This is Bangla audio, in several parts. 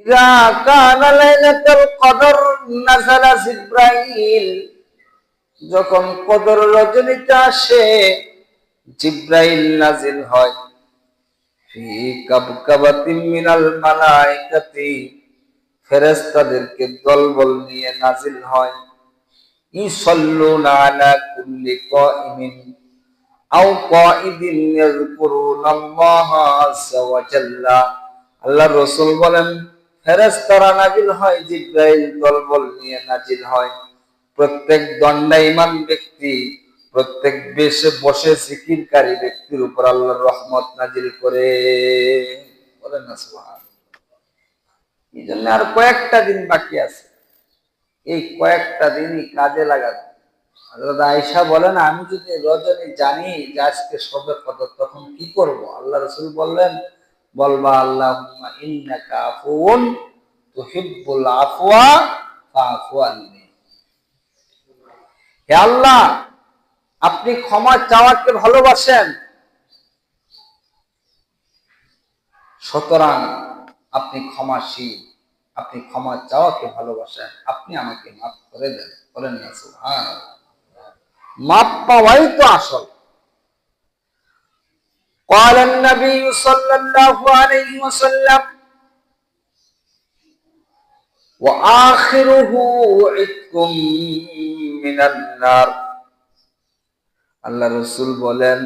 ইযা কানা লাইলাতুল কদর নাযালা জিবরাইল, যখন কদর রজনীতে আসে জিবরাইল নাজিল হয়। ফি কাবকাবাতিন মিনাল মালাইকাতি, ফেরেশতাদেরকে দলবল নিয়ে নাজিল হয়। ইসাল্লুনা আলা কুল্লি কাইমিন আও কাইদিন ইয়াযকুরুনাল্লাহা আযজা ওয়া জাল্লা। আল্লাহর রাসূল বলেন, ফেরেশতারা নাজিল হয়, জিবরাইল দলবল নিয়ে নাজিল হয়। প্রত্যেক দণ্ডায়মান ব্যক্তি, প্রত্যেক বেশে বসে জিকিরকারী ব্যক্তির উপর আল্লাহর রহমত নাজিল করে। বলেন না সুবহানাল্লাহ। এই জন্য আর কয়েকটা দিন বাকি আছে, এই কয়েকটা দিনই কাজে লাগাবে। হযরত আয়েশা বলেন, আমি যদি রজনী জানি যে আজকে শবে কদর, তখন কি করব? আল্লাহ রাসূল বললেন, বলবা আল্লাহুম্মা ইন্নাকা আফুউন তুহিব্বুল আফওয়া ফাআফু আন্নি। হে আল্লাহ, আপনি ক্ষমা চাওয়াকে ভালোবাসেন, সুতরাং আপনি ক্ষমাশীল, আপনি ক্ষমা চাওয়াকে ভালোবাসেন, আপনি আমাকে মাফ করে দেন। বলেন না সুবহানাল্লাহ। মাফ পাওয়াই তো আসল। قال النبي صلى الله عليه وسلم وآخره عتق من النار। আল্লাহ রাসূল বলেন,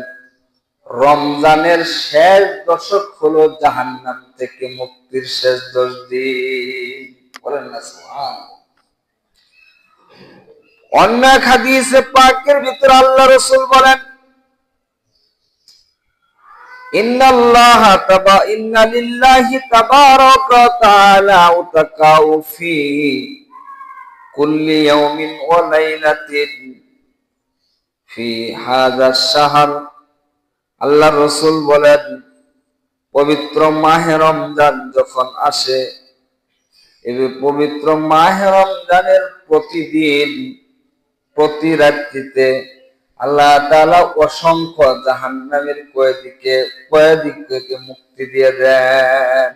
রমজানের শেষ দশক হলো জাহান্নাম থেকে মুক্তির শেষ 10 দিন। বলেন না সুবহানাল্লাহ। অন্য এক হাদিসে পাকের ভিতরে আল্লাহ রাসূল বলেন, ইন্না লিল্লাহি তাবারাকা ওয়া তাআলা উতাকাউ ফি কুল্লি ইয়াউমিন ওয়া লাইলাতিন ফি হাযা শাহর। আল্লাহ রাসূল বলেন, পবিত্র মাহে রমজান যখন আসে, এই পবিত্র মাহে রমজানের প্রতিদিন, প্রতি রাত্রিতে আল্লাহ তাআলা অসংখ্য জাহান্নামের কয়েদিকে মুক্তি দিয়ে দেন।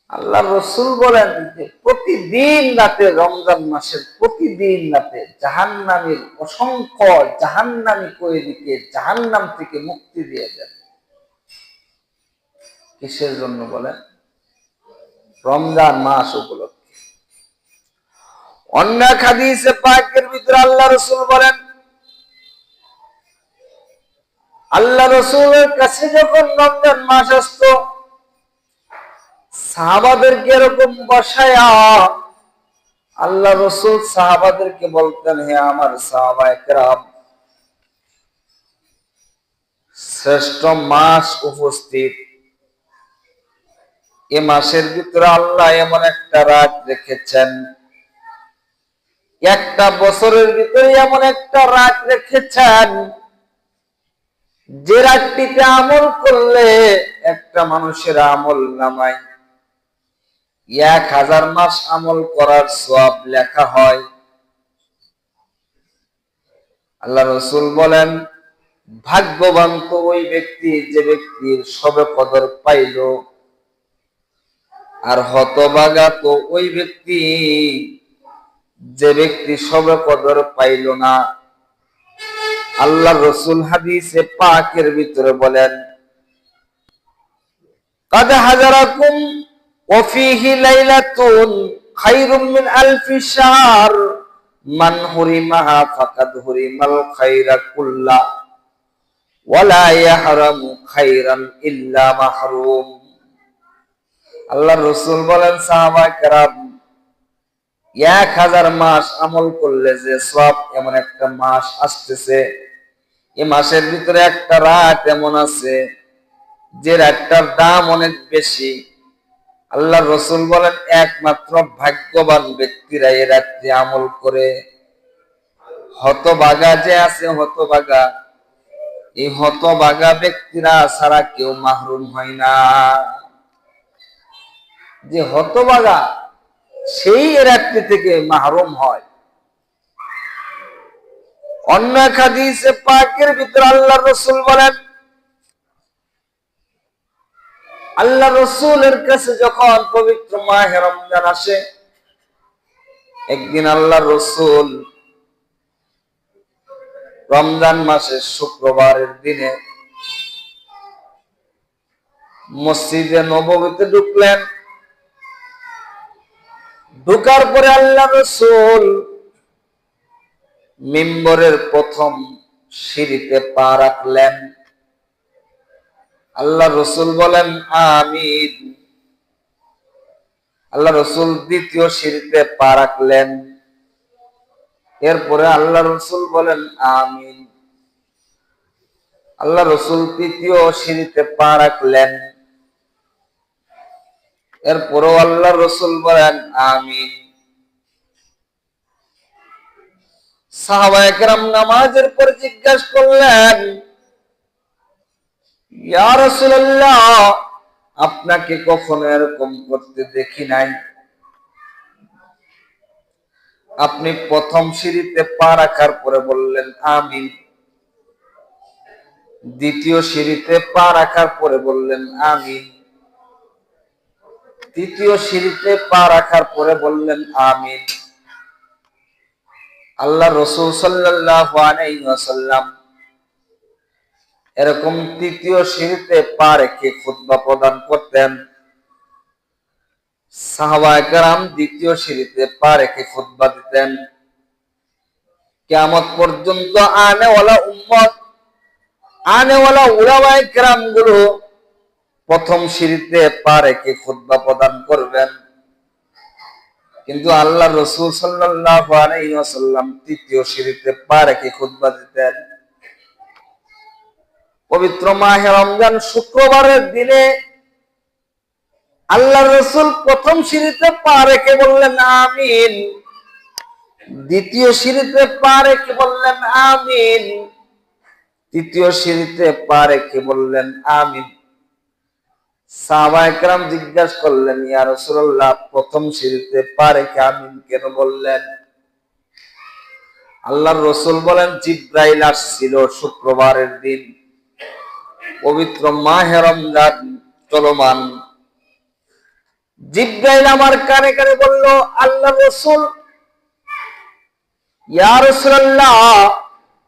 আল্লাহ রাসূল বলেন যে প্রতিদিন রাতে, রমজান মাসের প্রতিদিন রাতে জাহান্নামের অসংখ্য জাহান্নামী কয়েদিকে জাহান্নাম থেকে মুক্তি দিয়ে দেন। কিসের জন্য বলেন? রমজান মাস উপলক্ষে। অন্য এক হাদিসে পাকের ভিতরে আল্লাহ রাসূল বলেন, আল্লাহ রাসূলের কাছে যখন রমজান মাস আসতো, সাহাবাদেরকে এরকম বসায়া আল্লাহ রাসূল সাহাবাদেরকে বলতেন, হে আমার সাহাবায়ে কেরাম, শ্রেষ্ঠ মাস উপস্থিত, এ মাসের ভিতরে আল্লাহ এমন একটা রাত রেখেছেন, একটা বছরের ভিতরে এমন একটা রাত রেখেছেন, যে রাতটিতে আমল করলে একটা মানুষের আমল নামায় 1000 মাস আমল করার সওয়াব লেখা হয়। আল্লাহ রাসূল বলেন, ভাগ্যবান তো ওই ব্যক্তি যে ব্যক্তির শবে কদর পাইল, আর হতভাগা তো ওই ব্যক্তি যে ব্যক্তি শবে কদর পাইল না। আল্লাহ রাসূল হাদিসে পাকের ভিতরে বলেন, কাদ হাজারাকুম ওয়া ফীহি লাইলাতুন খায়রুম মিন আলফি শাহর মান হুরিমাহা ফাকাদ হুরিমাল খায়রা কুল্লা ওয়া লা ইয়াহরামু খায়রান ইল্লা মাহরুম। আল্লাহর রাসূল বলেন, সাহাবায়ে কেরাম, 1000 মাস আমল করলে যে সওয়াব, এমন একটা মাস আসতেছে, এই মাসের ভিতরে একটা রাত এমন আছে যে রাতটার দাম অনেক বেশি। আল্লাহর রাসূল বলেন, একমাত্র ভাগ্যবান ব্যক্তিরা এই রাত্রে আমল করে। হতভাগা যে আছে, হতভাগা, এই হতভাগা ব্যক্তিরা ছাড়া কেউ মাহরুম হয় না। যে হতভাগা, সেই রাত্রি থেকে মাহরুম হয়। অন্য এক হাদিসে পাকের ভিতরে আল্লাহর রাসূল বলেন, আল্লাহ রসুলের কাছে যখন পবিত্র মাহে রমজান আসে, একদিন আল্লাহ রসুল রমজান মাসের শুক্রবারের দিনে মসজিদে নববীতে ঢুকলেন। ঢুকার পরে আল্লাহ রসুল মিম্বরের প্রথম সিঁড়িতে পা রাখলেন। আল্লাহ রসুল বলেন আমিন। আল্লাহ রসুল দ্বিতীয় সিঁড়িতে পা রাখলেন। এরপরে আল্লাহ রসুল বলেন আমিন। আল্লাহ রসুল তৃতীয় সিঁড়িতে পা রাখলেন। এরপরেও আল্লাহ রসুল বলেন আমিন। সাহাবায়ে কেরাম নামাজের পর জিজ্ঞাসা করলেন, ইয়া রাসূলুল্লাহ, আপনাকে কখনো এরকম করতে দেখি নাই। আপনি প্রথম সিঁড়িতে পা রাখার পরে বললেন আমিন, দ্বিতীয় সিঁড়িতে পা রাখার পরে বললেন আমিন, তৃতীয় সিঁড়িতে পা রাখার পরে বললেন আমিন। আল্লাহ রাসূল সাল্লাল্লাহু আলাইহি ওয়াসাল্লাম এরকম তৃতীয় সিঁড়িতে পা রেখে খুতবা প্রদান করতেন। সাহাবায়ে কেরাম দ্বিতীয় সিঁড়িতে পা রেখে খুতবা দিতেন। কিয়ামত পর্যন্ত আনেওয়ালা উলামায়ে কেরাম গুলো প্রথম সিঁড়িতে পা রেখে খুতবা প্রদান করবেন, কিন্তু আল্লাহ রাসূল সাল্লাল্লাহু আলাইহি ওয়াসাল্লাম তৃতীয় সিঁড়িতে পা রেখে খুতবা দিতেন। পবিত্র মাহে রমজান শুক্রবারের দিনে আল্লাহ রসুল প্রথম সিঁড়িতে পা রেখে বললেন আমিন, দ্বিতীয় সিঁড়িতে পা রেখে বললেন আমিন, তৃতীয় সিঁড়িতে পা রেখে বললেন আমিন। সাহাবায়ে কেরাম জিজ্ঞাসা করলেন, ইয়া রাসূলুল্লাহ, প্রথম সিঁড়িতে পা রেখে আমিন কেন বললেন? আল্লাহর রসুল বলেন, জিবরাইল আসছিল শুক্রবারের দিন, পবিত্র মাহে রমজান চলমান। জিবরাইল আমার কানে কানে বলল, আল্লাহ রসুল, ইয়া রাসূলুল্লাহ,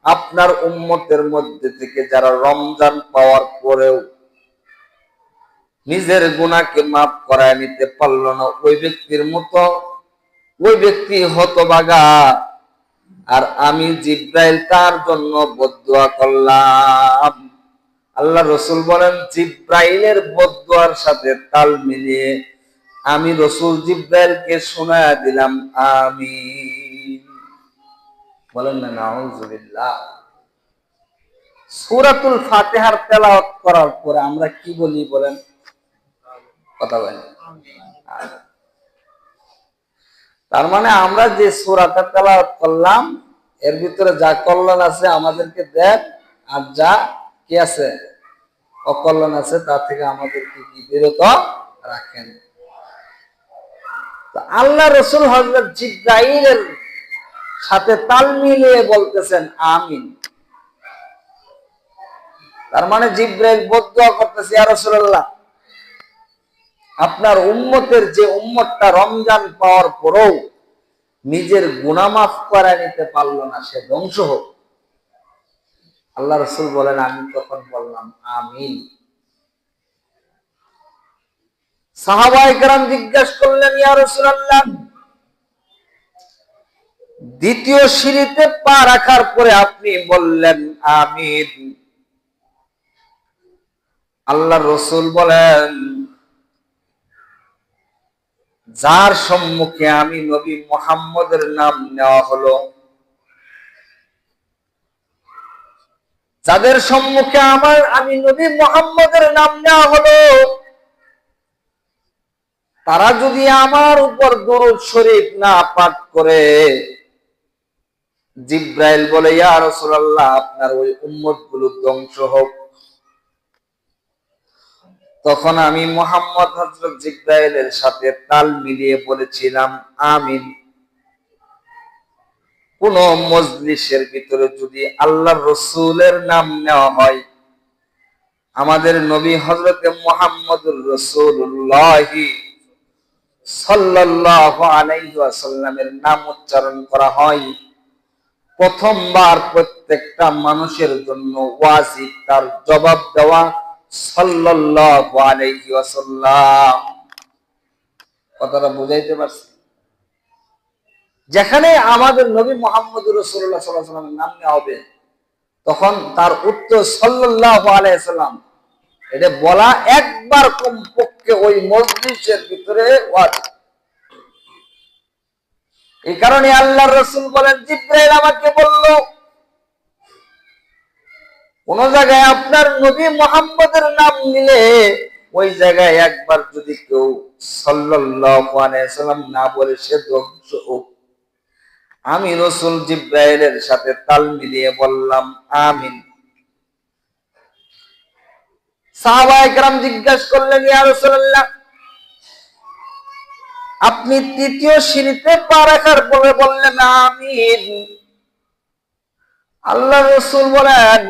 আপনার উম্মতের মধ্যে থেকে যারা রমজান পাওয়ার পরেও নিজের গুনাহকে মাফ করায় নিতে পারল না, ওই ব্যক্তির মতো ওই ব্যক্তি হতভাগা। আর আমি জিবরাইল তার জন্য বদদুয়া করলাম। আল্লাহ রসুল বলেন, জিবরাইলের বদদুয়ার সাথে তাল মিলিয়ে আমি রসুল জিবরাইলকে শোনায়া দিলাম আমিন। বলেন না নাউযুবিল্লাহ। সূরাতুল ফাতিহার তেলাওয়াত করার পরে আমরা কি বলি বলেন? কথা বলেন। তার মানে আমরা যে সূরাটা তেলাওয়াত করলাম এর ভিতরে যা কল্যাণ আছে আমাদেরকে দেন, আর যা কি আছে অকল্যাণ আছে তা থেকে আমাদেরকে কি বিরত রাখেন। আল্লাহ রসুল হযরত জিবরাইলের সাথে তাল মিলিয়ে বলতেছেন আমিন। তার মানে জিবরাইল বদদুয়া করতেছে, ইয়া রাসূলুল্লাহ, আপনার উম্মতের যে উম্মতটা রমজান পাওয়ার পরেও নিজের গুনাহ মাফ করে নিতে পারলো না, সে ধ্বংস হোক। আল্লাহ রসুল বলেন, আমি তখন বললাম আমিন। সাহাবায়ে কেরাম জিজ্ঞাসা করলেন, ইয়া রাসূলুল্লাহ, দ্বিতীয় সিঁড়িতে পা রাখার পরে আপনি বললেন আমিন। আল্লাহ রসুল বলেন, যার সম্মুখে আমি নবী মুহাম্মদের নাম নেওয়া হলো, যাদের সম্মুখে আমি নবী মুহাম্মদের নাম নেওয়া হলো, তারা যদি আমার উপর দরুদ শরীফ না পাঠ করে, জিবরাইল বলে, ইয়া রাসূলুল্লাহ, আপনার ওই উম্মতগুলো ধ্বংস হোক। তখন আমি মুহাম্মদ হযরত জিবরাইলের সাথে তাল মিলিয়ে বলেছিলাম আমিন। কোন মজলিসের ভিতরে যদি আল্লাহর রাসূলের নাম নেওয়া হয়, আমাদের নবী হযরতে মুহাম্মদুর রাসূলুল্লাহ সাল্লাল্লাহু আলাইহি ওয়াসাল্লামের নাম উচ্চারণ করা হয়, প্রথমবার প্রত্যেকটা মানুষের জন্য ওয়াজিব তার জবাব দেওয়া সাল্লাল্লাহু আলাইহি ওয়াসাল্লাম। কথাটা বুঝাইতে পারছি? যেখানে আমাদের নবী মুহাম্মদুর রাসূলুল্লাহ সাল্লাল্লাহু আলাইহি ওয়াসাল্লামের নাম নেওয়া হবে, তখন তার উত্তর সাল্লাল্লাহু আলাইহি ওয়াসাল্লাম এটা বলা একবার কমপক্ষে ওই মজলিসের ভিতরে ওয়াজিব। এই কারণে আল্লাহর রাসূল বলেন, জিবরাইল আমাকে বলল, কোন জায়গায় আপনার নবী মুহাম্মদের নাম নিলে ওই জায়গায় একবার যদি কেউ সাল্লাল্লাহু আলাইহি ওয়াসাল্লাম না বলে সে ধ্বংস হোক। আমি রাসূল জিবরাইলের সাথে তাল মিলিয়ে বললাম, আমিন। সাহাবায়ে কেরাম জিজ্ঞাসা করলেন, ইয়া রাসূলুল্লাহ, আপনি তৃতীয় সিঁড়িতে পা রাখার পরে বললেন আমিন। আল্লাহর রাসূল বলেন,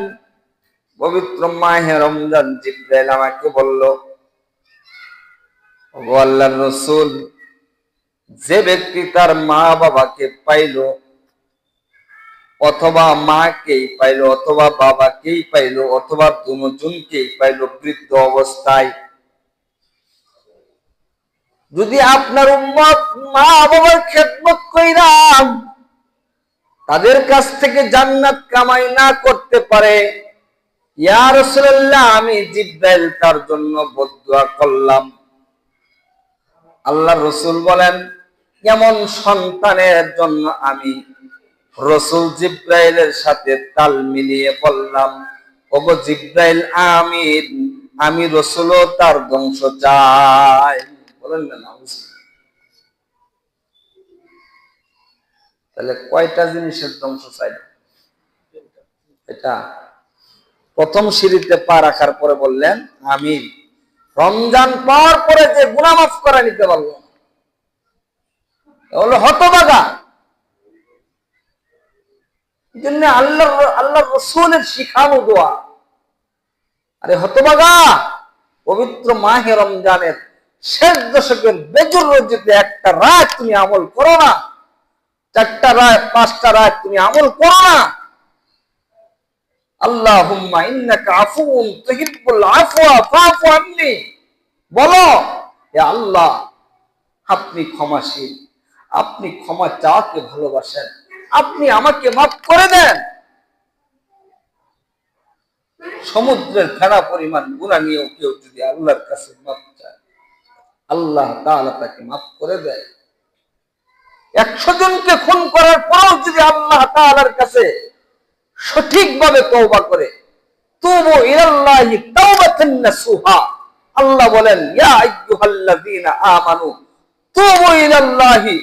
পবিত্র মাহে রমজান জিবরাইল আমাকে বলল, ওগো আল্লাহর রাসূল, যে ব্যক্তি তার মা বাবাকে পাইল, অথবা মাকেই পাইল, অথবা বাবাকেই পাইল, অথবা দুজনকেই পাইল বৃদ্ধ অবস্থায়, যদি আপনার উম্মত মা বাবার খেদমত কইরা তাদের কাছ থেকে জান্নাত কামাই না করতে পারে, ইয়া রাসূলুল্লাহ, আমি জিবরাইল তার জন্য বদদুয়া করলাম। আল্লাহর রাসূল বলেন, এমন সন্তানের জন্য আমি রাসূল জিবরাইলের সাথে তাল মিলিয়ে বললাম, ওগো জিবরাইল, আমিন। আমি রাসূলও তার ধ্বংস চাই। বলেন না? তাহলে কয়টা জিনিসের ধ্বংস চাই? এটা প্রথম সিঁড়িতে পা রাখার পরে বললেন আমিন। রমজান পাওয়ার পরে যে গুনাহ মাফ করে নিতে পারলো হলো হতভাগা। এজন্য আল্লাহর রাসূলের শিখানো দোয়া, আরে হতভাগা, পবিত্র মাহে রমজানের শেষ দশকের বেজর রজনীতে একটা রাত তুমি আমল করো না, 4টা রাত 5টা রাত তুমি আমল করো না। আল্লাহুম্মা ইন্নাকা আফুউন তুহিব্বুল আফওয়া ফাফু আন্নি, বলো, হে আল্লাহ, আপনি ক্ষমাশীল, আপনি ক্ষমা চাওয়াকে ভালোবাসেন, আপনি আমাকে মাফ করে দেন। সমুদ্রের ফেনা পরিমাণ গুনাহ নিয়েও কেউ যদি আল্লাহর কাছে মাফ চায়, আল্লাহ তাআলা তাকে মাফ করে দেয়। 100 জনকে খুন করার পরেও যদি আল্লাহ তাআলার কাছে সঠিকভাবে তওবা করে, তুবু ইলাল্লাহি তাওবাতান নাসুহা, আল্লাহ বলেন, ইয়া আইয়ুহাল্লাযীনা আমানু তুবু ইলাল্লাহি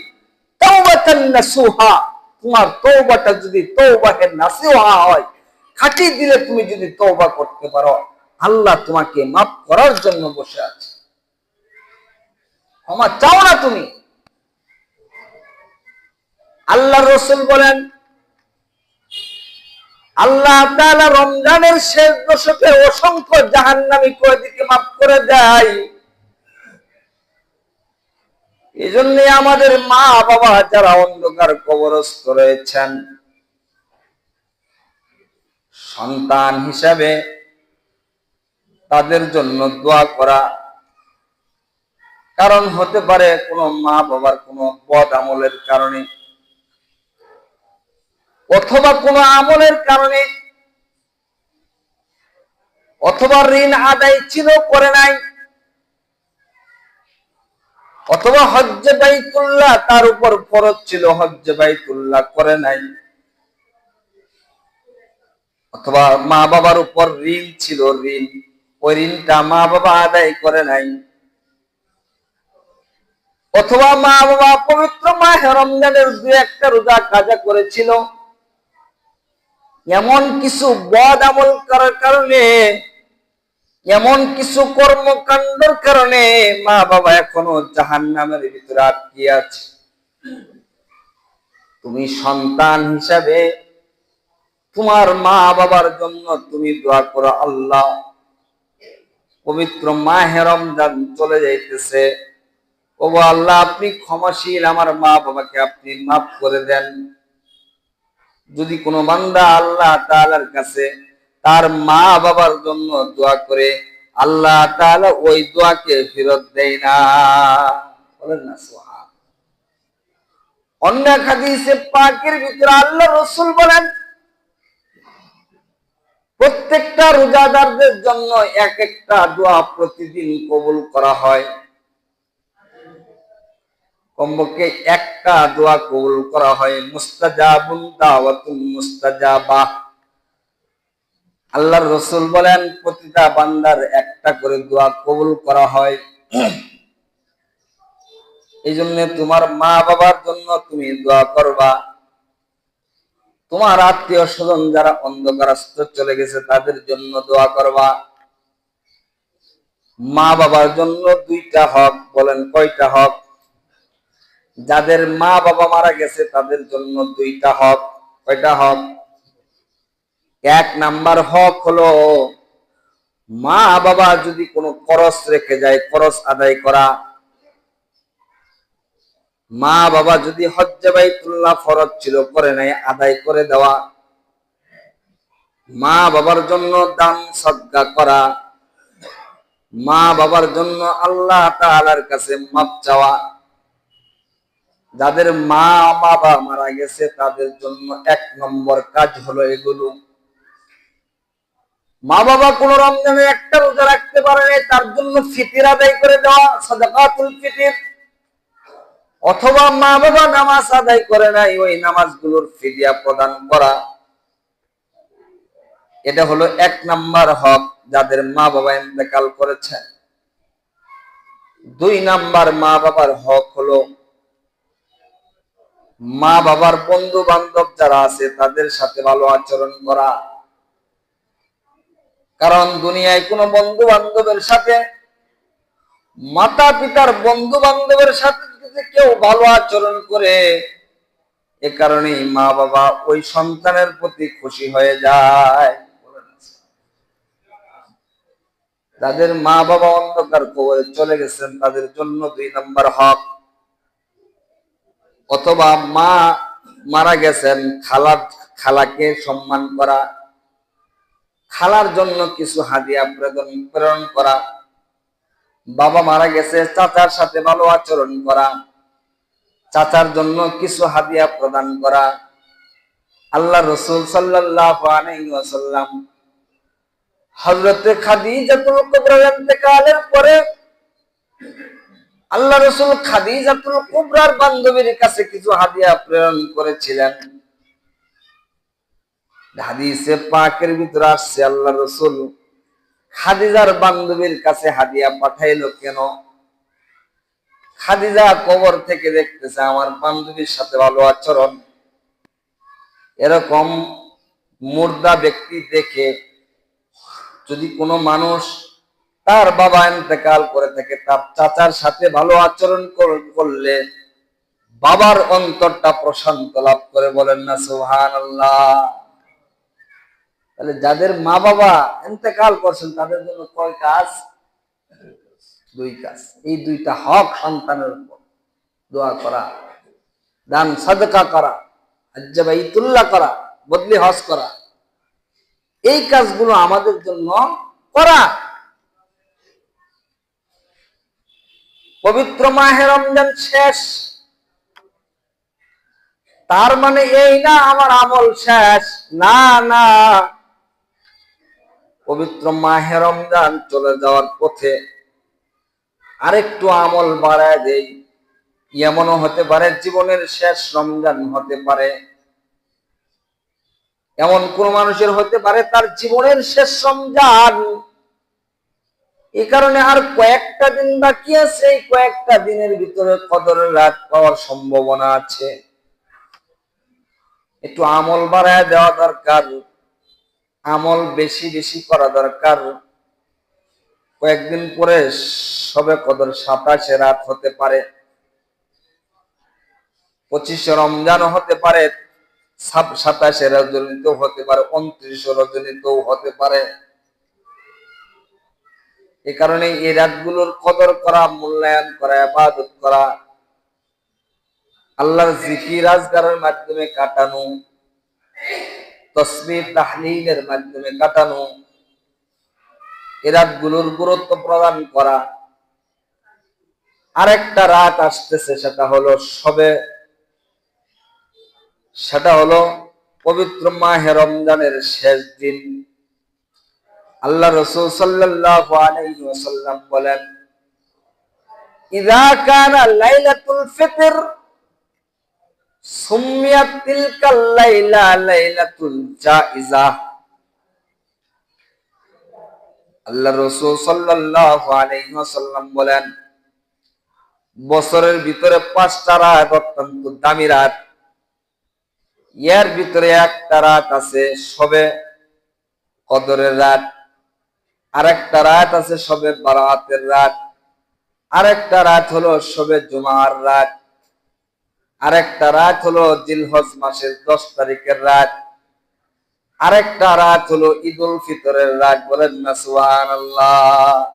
তাওবাতান নাসুহা, তোমার তওবাটা যদি তওবাহে নাসুহা হয়, খাঁটি দিলে তুমি যদি তওবা করতে পারো, আল্লাহ তোমাকে মাফ করার জন্য বসে আছে। ক্ষমা চাও না তুমি? আল্লাহর রাসূল বলেন, আল্লাহ তাআলা রমজানের শেষ দশকে অসংখ্য জাহান্নামী কয়েদিকে মাফ করে দেয়। এজন্য আমাদের মা বাবা যারা অন্ধকার কবরস্থ রয়েছেন, সন্তান হিসাবে তাদের জন্য দোয়া করা। কারণ হতে পারে কোনো মা বাবার কোনো বদ আমলের কারণে, অথবা কোনো আমলের কারণে, অথবা ঋণ আদায় ছিল করে নাই, অথবা হজ্জে বাইতুল্লাহ তার উপর ফরজ ছিল, হজ্জে বাইতুল্লাহ করে নাই, অথবা মা বাবার উপর ঋণ ছিল, ওই ঋণটা মা বাবা আদায় করে নাই, অথবা মা বাবা পবিত্র মাহে রমজানের 2-1টা রোজা কাজা করেছিল। এমন কিছু বদ আমল করার কারণে, এমন কিছু কর্মকাণ্ডের কারণে মা বাবা এখনো জাহান্নামের ভিতরে আটকে আছে। তুমি সন্তান হিসাবে তোমার মা বাবার জন্য তুমি দোয়া করো, আল্লাহ পবিত্র মাহে রমজান চলে যাইতেছে। ও আল্লাহ, আপনি ক্ষমাশীল, আমার মা বাবাকে আপনি মাফ করে দেন। যদি কোনো বান্দা আল্লাহ তাআলার কাছে তার মা বাবার জন্য দোয়া করে, আল্লাহ তাআলা ওই দোয়াকে ফেরত দেয় না। বলেন না সুবহান। অন্য হাদিসে পাকের ভিতরে আল্লাহ রাসূল বলেন, প্রত্যেকটা রোজাদারদের জন্য এক একটা দোয়া প্রতিদিন কবুল করা হয়। কমপক্ষে একটা দোয়া কবুল করা হয়। মুস্তাজাবুন দাওয়াতুন মুস্তাজাবা। আল্লাহর রাসূল বলেন, প্রতিটা বান্দার একটা করে দোয়া কবুল করা হয়। এই জন্য তোমার মা বাবার জন্য তুমি দোয়া করবা। তোমার আত্মীয় স্বজন যারা অন্ধকারস্থ চলে গেছে তাদের জন্য দোয়া করবা। মা বাবার জন্য দুইটা হক। বলেন কয়টা হক? যাদের মা বাবা মারা গেছে তাদের জন্য দুইটা হক। কয়টা হক? এক নাম্বার হক হলো, মা বাবা যদি কোনো খরচ রেখে যায়, খরচ আদায় করা। মা বাবা যদি হজ্জে বাইতুল্লাহ ফরজ ছিল, করে নাই, আদায় করে দেওয়া। মা বাবার জন্য দান সদকা করা। মা বাবার জন্য আল্লাহ তাআলার কাছে মাফ চাওয়া। যাদের মা বাবা মারা গেছে তাদের জন্য এক নম্বর কাজ হলো এগুলো। মা বাবা কোন রমজানে একটা রোজা রাখতে পারে নাই, তার জন্য ফিতর আদায় করে দেওয়া, সাদাকাতুল ফিতর। অথবা মা বাবা নামাজ আদায় করে নাই, ওই নামাজগুলোর ফিদিয়া প্রদান করা। এটা হলো এক নাম্বার হক যাদের মা বাবা ইন্তেকাল করেছে। দুই নাম্বার মা বাবার হক হলো, মা বাবার বন্ধু বান্ধব যারা আছে তাদের সাথে ভালো আচরণ করা। কারণ দুনিয়ায় কোনো বন্ধু বান্ধবের সাথে, মাতা পিতার বন্ধু বান্ধবের সাথে যদি কেউ ভালো আচরণ করে, এ কারণেই মা বাবা ওই সন্তানের প্রতি খুশি হয়ে যায়। যাদের মা বাবা অন্ধকার কবরে চলে গেছেন তাদের জন্য দুই নাম্বার হক। অথবা মা মারা গেছেন, খালাকে সম্মান করা, খালার জন্য কিছু হাদিয়া প্রেরণ করা। বাবা মারা গেছে, চাচার সাথে ভালো আচরণ করা, চাচার জন্য কিছু হাদিয়া প্রদান করা। আল্লাহ রাসূল সাল্লাল্লাহু আলাইহি ওয়াসাল্লাম হযরত খাদিজাতুল কুবরার ইন্তেকালের পরে আল্লাহ রাসূল খাদিজাতুল কুবরার বান্ধবীর কাছে কিছু হাদিয়া প্রেরণ করেছিলেন। হাদিসে পাকের ভিতরে আসছে, আল্লাহ রাসূল খাদিজার বান্ধবীর কাছে হাদিয়া পাঠাইলো কেন? খাদিজা কবর থেকে দেখতেছে আমার বান্ধবীর সাথে ভালো আচরণ। এরকম মুর্দা ব্যক্তি দেখে যদি কোনো মানুষ তার বাবা ইন্তেকাল করে থাকে, তার চাচার সাথে ভালো আচরণ করলে বাবার অন্তরটা প্রশান্ত লাভ করে। বলেন না সুবহানাল্লাহ। তাহলে যাদের মা বাবা ইন্তেকাল করছেন তাদের জন্য কয় কাজ? দুই কাজ। এই দুইটা হক সন্তানের উপর, দোয়া করা, দান সাদকা করা, হজ্জে বাইতুল্লাহ করা, বদলি হজ করা। এই কাজগুলো আমাদের জন্য করা। পবিত্র মাহে রমজান শেষ, তার মানে এই না আমার আমল শেষ। না না, পবিত্র মাহে রমজান চলে যাওয়ার পথে আরেকটু আমল বাড়ায় দেই। এমনও হতে পারে জীবনের শেষ রমজান হতে পারে, এমন কোন মানুষের হতে পারে তার জীবনের শেষ রমজান। এই কারণে আর কয়েকটা দিন বাকি আছে, এই কয়েকটা দিনের ভিতরে কদরের রাত পাওয়ার সম্ভাবনা আছে। একটু আমল বাড়ায় দেওয়া দরকার, আমল বেশি বেশি করা দরকার। কয়েকদিন পরে সবে কদর 27 রাত হতে পারে, 25 রমজান হতে পারে, 27 রজনীতেও হতে পারে, 29 রজনীতেও হতে পারে। এ কারণে এই রাতগুলোর কদর করা, মূল্যায়ন করা, ইবাদত করা, আল্লাহর জিকির আজকারের মাধ্যমে কাটানো, তাসবিহ তাহলিলের মাধ্যমে কাটানো, এই রাতগুলোর গুরুত্ব প্রদান করা। আরেকটা রাত আসতেছে, সেটা হলো পবিত্র মাহে রমজানের শেষ দিন। আল্লাহ রাসূল সাল্লাল্লাহু আলাইহি ওয়াসাল্লাম বলেন, ইযা কানা লাইলাতুল ফিতর সুম্মিয়াত তিলকাল লাইলা লাইলাতুল জাইজা। আল্লাহ রাসূল সাল্লাল্লাহু আলাইহি ওয়াসাল্লাম বলেন, বছরের ভিতরে 5টা রাত অত্যন্ত দামি রাত, এর ভিতরে একটা রাত আছে শবে কদরের রাত, আরেকটা রাত আছে শবে বারাতের রাত, আরেকটা রাত হলো শবে জুমার রাত, আরেকটা রাত হলো জিলহজ মাসের 10 তারিখের রাত, আরেকটা রাত হলো ঈদুল ফিতরের রাত। বলেন না সুবহানাল্লাহ।